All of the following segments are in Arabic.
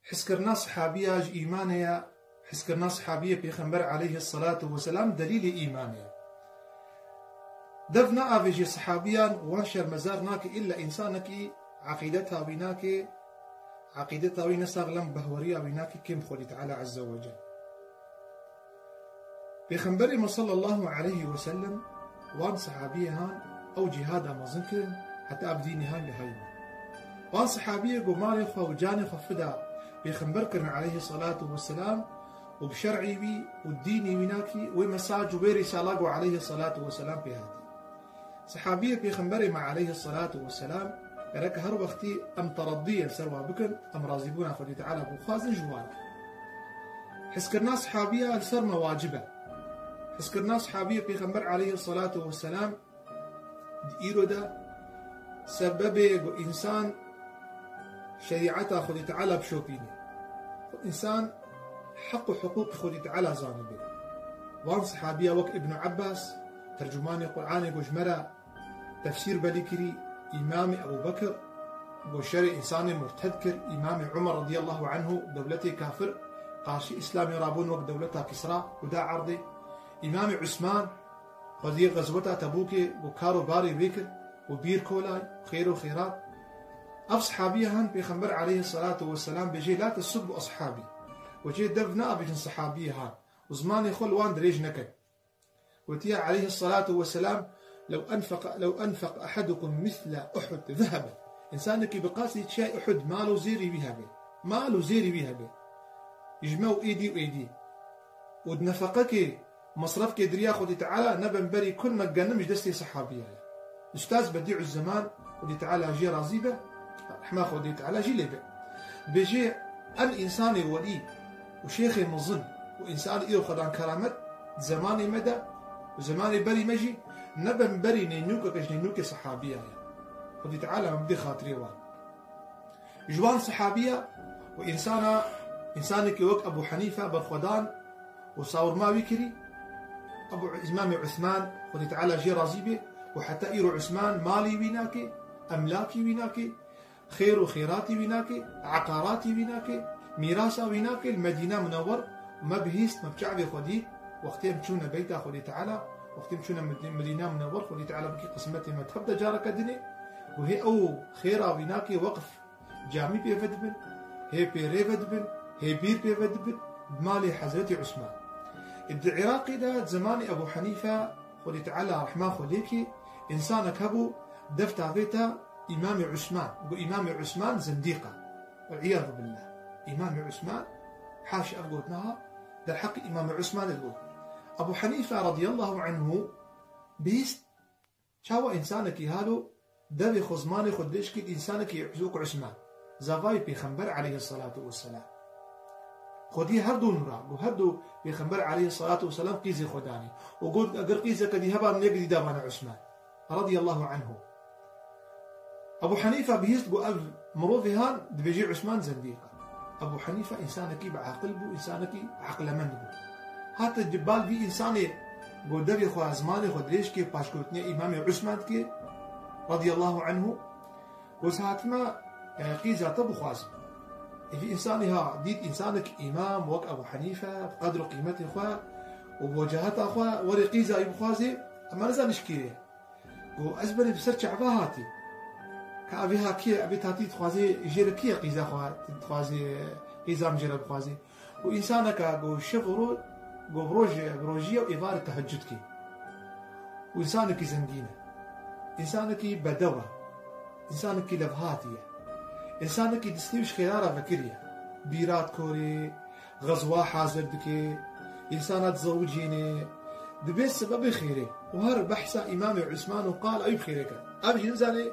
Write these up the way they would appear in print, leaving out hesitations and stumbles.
حسكرنا صحابية إيمانيا حسكرنا صحابية بيغمبر عليه الصلاة والسلام دليل إيمانيا دفنا أفيجي صحابيا وانشر مزارناك إلا إنسانك عقيدتها بيناك عقيدتها وين ساغلم بهوريا بيناك كم خلي تعالى عز وجل بيغمبر صلى الله عليه وسلم وان صحابية هان أو جهاد مزنكر حتى أبديني هان لهايما وان صحابية قمالي وجاني خفدا بيغمبر كرن عليه الصلاة والسلام وبشرعي بي والديني ويناكي ومساج وبرساله عليه الصلاة والسلام بهذه صحابية بيغمبر مع عليه الصلاة والسلام لك هر وقتي أم ترضيا سروا بكن أم رازبونا خلي تعالى بخازن جوانا حسكرنا صحابية السرمة واجبة حسكرنا صحابية بيغمبر عليه الصلاة والسلام ديرو دا سبب إنسان شريعته خلي تعالى بشوبيني إنسان حق حقوق خلي تعالى زانبه وان صحابية وك ابن عباس ترجمان القرآن وجمرة تفسير بليكري إمام أبو بكر وشرع إنسان مرتد كر إمام عمر رضي الله عنه دولته كافر قارشي إسلامي رابون وقت دولته كسرى ودا عرضي إمام عثمان وذي غزوته تبوك وكارو باري بيكر وبير كولاي خير وخيرات أصحابي هن بيغمبر عليه الصلاة والسلام بيجي لا تسبوا أصحابي وجي دفنا بجن صحابي هن وزماني خل وان دريج نكد وتيا عليه الصلاة والسلام لو أنفق أحدكم مثل أحد ذهبا إنسانك بقاسي شيء أحد ماله زيري بيها بي ماله زيري بيها بي يجمعوا إيدي وإيدي ودنفقك مصرفك دريا خدي تعالى نبن بري كل ما تقنم جدستي صحابية أستاذ بديع الزمان خدي تعالى جي رازيبة رحمة خدي تعالى جي ليبة بيجي الإنسان ولي وشيخي مظن وإنسان إيو خدان كرامت زماني مدى وزماني بري مجي نبن بري نينوكا كش نينوكي صحابية خدي تعالى مبدي خاطري وان جوان صحابية إنسانك وك أبو حنيفة برخدان وصاور ما ويكري أبو إمام عثمان خدي تعالى جي رازيبه وحتى إيرو عثمان مالي ويناكي أملاكي ويناكي خير وخيراتي ويناكي عقاراتي ويناكي ميراثا ويناكي المدينة منور ما بهيست ما بشعبي خدي وقتين بشونا بيتا خدي تعالى وقتين بشونا مدينة منور خدي تعالى بكي قسمتي ما تبدا جارك الدنيا وهي أو خيرا ويناكي وقف جامي بيفدبن هي بيريفدبن هي بير بيفدبن بمالي حضرتي عثمان العراقي ده زماني أبو حنيفة خدي تعالى رحمة خديكي إنسانك هبو دفتا بيتا إمام عثمان وإمام عثمان زنديقة والعياذ بالله إمام عثمان حاش أبقوتناها ده الحق إمام عثمان الأول أبو حنيفة رضي الله عنه بيست شاوى إنسانك هالو دبي خزماني خديشكي إنسانك يعزوك عثمان زافاي بيخنبر عليه الصلاة والسلام خدي هردو نورا وهردو بيخنبر عليه الصلاة والسلام قيزي خداني وقول أقر قيزة كدي هبا من يقدي دابان عثمان رضي الله عنه أبو حنيفة بيست قول مروفي هان دبيجي عثمان زنديقة أبو حنيفة إنسانك بعقل بو إنسانك عقل من بو هات الجبال بي إنساني قول دبي خو أزماني خد ليش كي باشكوتني إمام عثمان كي رضي الله عنه وساعتما قيزة تبو خوازم في إنساني ها ديت إنسانك إمام وك أبو حنيفة بقدر قيمته أخوة وبوجهته أخوة وري قيزة أبو خوازي أما نزال نشكيه قول أزبني بسرچ عباهاتي كأبيها كي أبي تاتي تخوازي جير كي قيزة تخوازي قيزة مجرب خوازي وإنسانك قو شغرو قو بروجية وإبارة تهجدك وإنسانك زندينة إنسانك بدوة إنسانك لبهاتية إنسانك دستيوش خيارة فكرية بيرات كوري غزوة حاضر دكي إنسانات زوجيني دبيت سبب خيري وهر بحثة إمام عثمان وقال أيب خيرك أبي إنساني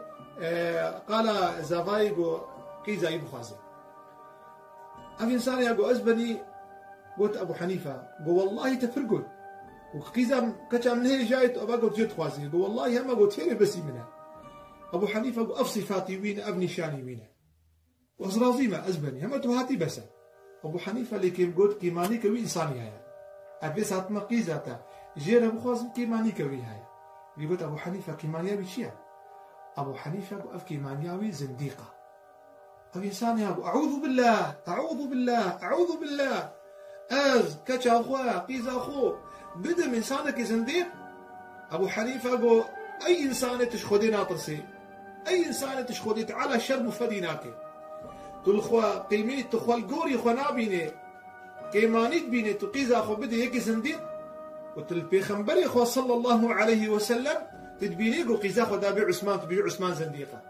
قال زافاي قيزة أيب خازي أبي إنساني أقول أزبني قلت أبو حنيفة قل والله تفرقل وقيزة كتشا من هي جايت أبا قلت جيت خوازي قل والله هما قلت هيري بسي منها أبو حنيفة قل أف صفاتي وين أبني شاني وين وأزرازي ما أزبني هما توهاتي بس أبو حنيفة اللي كيم قلت كيماني كوي إنساني هاي أبي ساتما قيزة جير أبو خوازي كيماني كوي هاي يقول أبو حنيفة كيمانيا بشيء أبو حنيفة قل أف كيمانياوي زنديقة او انسان يابو اعوذ بالله اعوذ بالله اعوذ بالله از كتشا خوا قيزا خو بدم انسانك زنديق. ابو حنيفه قال اي انسان تشخدي ناطرسي اي انسان تشخدي تعالى شر مفديناك تقول خوا قيميت تخوا القوري خوا نابيني كيمانيت بيني تقيزا خو بدي هيك زنديق. قلت البيخنبري خو صلى الله عليه وسلم تدبيني قو قيزا خو دابي عثمان تبي عثمان زنديقه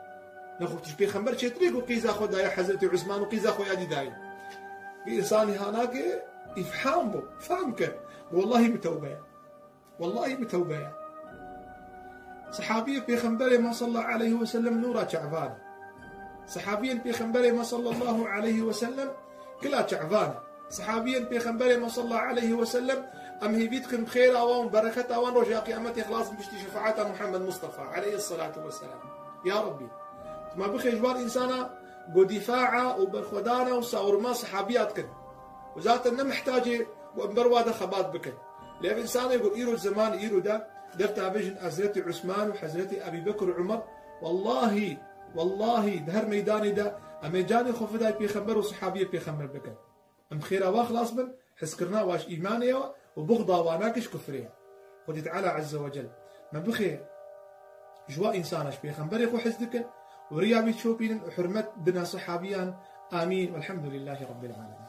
نخو تشبي خنبر شتري قو قيزا خو دايا حزرتي عثمان وقيزا خو يادي داي انساني هناك يفهم بو فهمك والله متوبه والله متوبه. صحابيه بيخنبري ما صلى الله عليه وسلم نورا شعبان صحابيا بيخنبري ما صلى الله عليه وسلم كلها شعبان صحابيا بيخنبري ما صلى الله عليه وسلم ام هي بيتكم بخير اوان بركه اوان رجاء قيامتي خلاص بشتي شفاعات محمد مصطفى عليه الصلاه والسلام. يا ربي ما بخي جبار انسانه قو دفاعه وبرخدانه وصور ما صحابيات كن وذات انه محتاجه وانبرواده خبات بكن لأن انسان يقول ايرو الزمان ايرو ده درتها بجن حزرتي عثمان وحزرتي ابي بكر وعمر والله والله بهر ميداني ده اما جاني خوف ده بيخبر وصحابيه بيخبر بكن ام خيره واخلاص بن حسكرنا واش ايمانيه وبغضه واناكش كفريه قد تعالى عز وجل ما بخي جوا انسانش بيخبر يخو حزدك وريا بيتشوبين وحرمت دنا صحابيان امين والحمد لله رب العالمين.